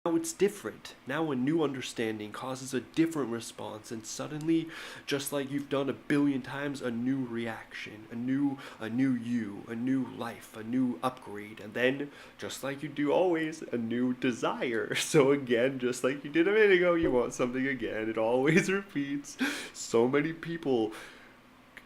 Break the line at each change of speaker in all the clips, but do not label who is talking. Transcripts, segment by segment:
now it's different. Now a new understanding causes a different response, and suddenly, just like you've done a billion times, a new reaction, a new you, a new life, a new upgrade, and then, just like you do always, a new desire. So again, just like you did a minute ago, you want something again. It always repeats. So many people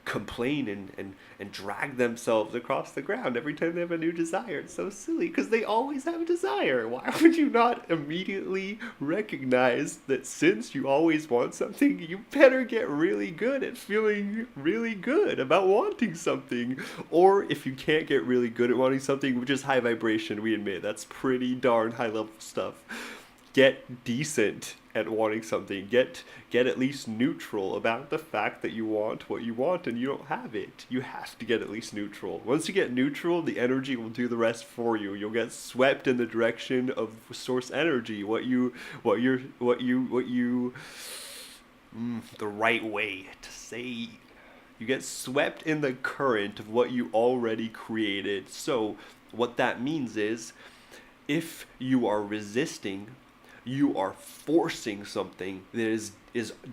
complain and drag themselves across the ground every time they have a new desire. It's so silly because they always have a desire. Why would you not immediately recognize that since you always want something, you better get really good at feeling really good about wanting something? Or if you can't get really good at wanting something, which is high vibration, we admit that's pretty darn high level stuff, get decent at wanting something. Get at least neutral about the fact that you want what you want and you don't have it. You have to get at least neutral. Once you get neutral, the energy will do the rest for you. You'll get swept in the direction of source energy. The right way to say. You get swept in the current of what you already created. So what that means is if you are resisting, you are forcing something that is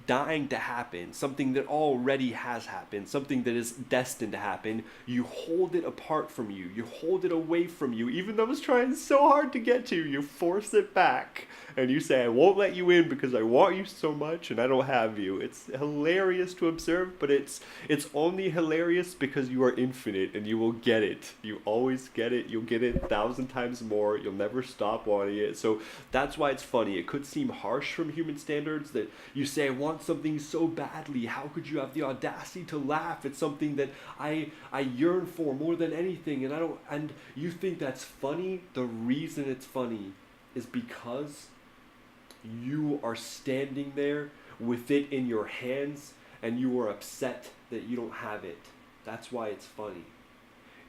dying to happen, something that already has happened, something that is destined to happen. You hold it apart from you. You hold it away from you, even though it's trying so hard to get to you. You force it back, and you say, "I won't let you in because I want you so much, and I don't have you." It's hilarious to observe, but it's only hilarious because you are infinite and you will get it. You always get it. You'll get it 1,000 times more. You'll never stop wanting it. So that's why it's funny. It could seem harsh from human standards that you say, "I want something so badly. How could you have the audacity to laugh at something that I yearn for more than anything?" And I don't. And you think that's funny. The reason it's funny is because you are standing there with it in your hands and you are upset that you don't have it. That's why it's funny.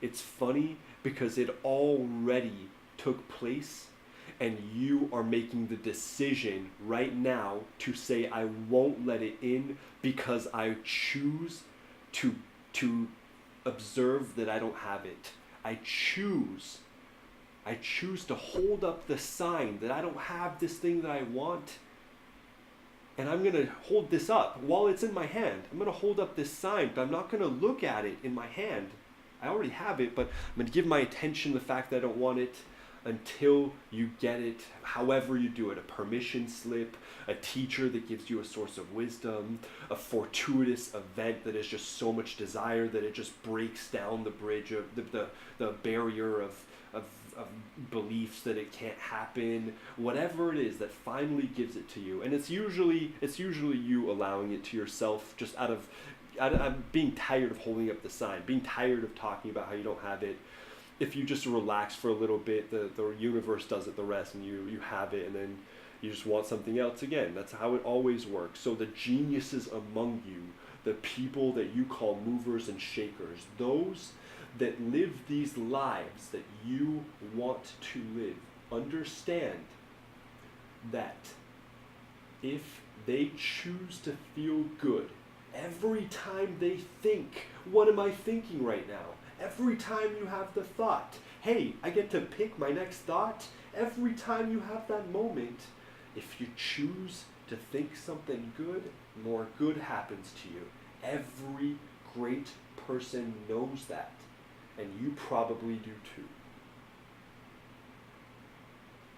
It's funny because it already took place and you are making the decision right now to say, "I won't let it in because I choose to to observe that I don't have it. I choose I choose to hold up the sign that I don't have this thing that I want, and I'm going to hold this up while it's in my hand. I'm going to hold up this sign, but I'm not going to look at it in my hand. I already have it, but I'm going to give my attention to the fact that I don't want it until you get it, however you do it. A permission slip, a teacher that gives you a source of wisdom, a fortuitous event that is just so much desire that it just breaks down the bridge of the barrier of, of beliefs that it can't happen, whatever it is that finally gives it to you. And it's usually you allowing it to yourself just out of being tired of holding up the sign, being tired of talking about how you don't have it. If you just relax for a little bit, the universe does it the rest, and you have it, and then you just want something else again. That's how it always works. So the geniuses among you, the people that you call movers and shakers, those that live these lives that you want to live, understand that if they choose to feel good every time they think, "What am I thinking right now?" Every time you have the thought, "Hey, I get to pick my next thought," every time you have that moment, if you choose to think something good, more good happens to you. Every great person knows that, and you probably do too.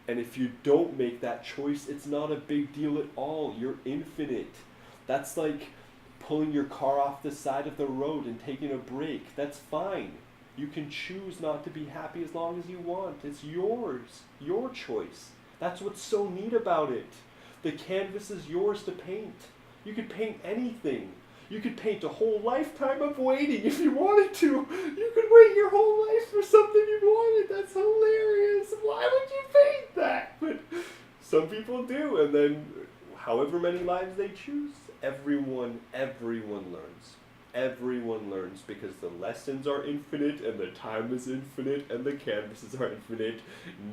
And if you don't make that choice, it's not a big deal at all. You're infinite. That's like pulling your car off the side of the road and taking a break. That's fine. You can choose not to be happy as long as you want. It's yours. Your choice. That's what's so neat about it. The canvas is yours to paint. You could paint anything. You could paint a whole lifetime of waiting if you wanted to. You could wait your whole life for something you wanted. That's hilarious. Why would you paint that? But some people do, and then however many lives they choose, everyone learns. Everyone learns because the lessons are infinite and the time is infinite and the canvases are infinite.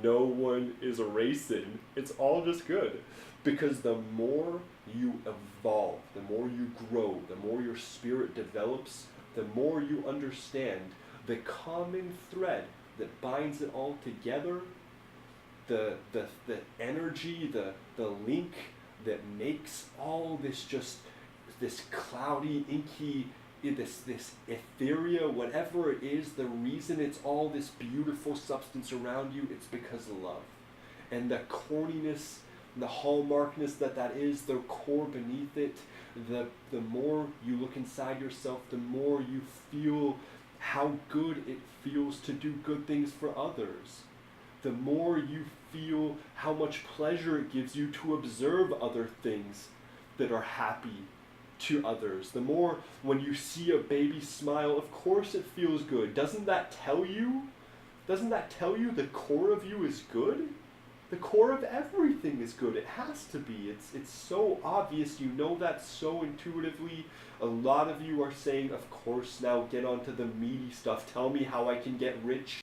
No one is erasing. It's all just good. Because the more you evolve, the more you grow, the more your spirit develops, the more you understand the common thread that binds it all together, the energy, the link that makes all this just this cloudy, inky, this ethereal, whatever it is, the reason it's all this beautiful substance around you, it's because of love. And the corniness, the hallmarkness that is, the core beneath it, the more you look inside yourself, the more you feel how good it feels to do good things for others. The more you feel how much pleasure it gives you to observe other things that are happy to others. The more when you see a baby smile, of course it feels good. Doesn't that tell you the core of you is good? The core of everything is good. It has to be. It's so obvious. You know that so intuitively. A lot of you are saying, of course, now get onto the meaty stuff. Tell me how I can get rich.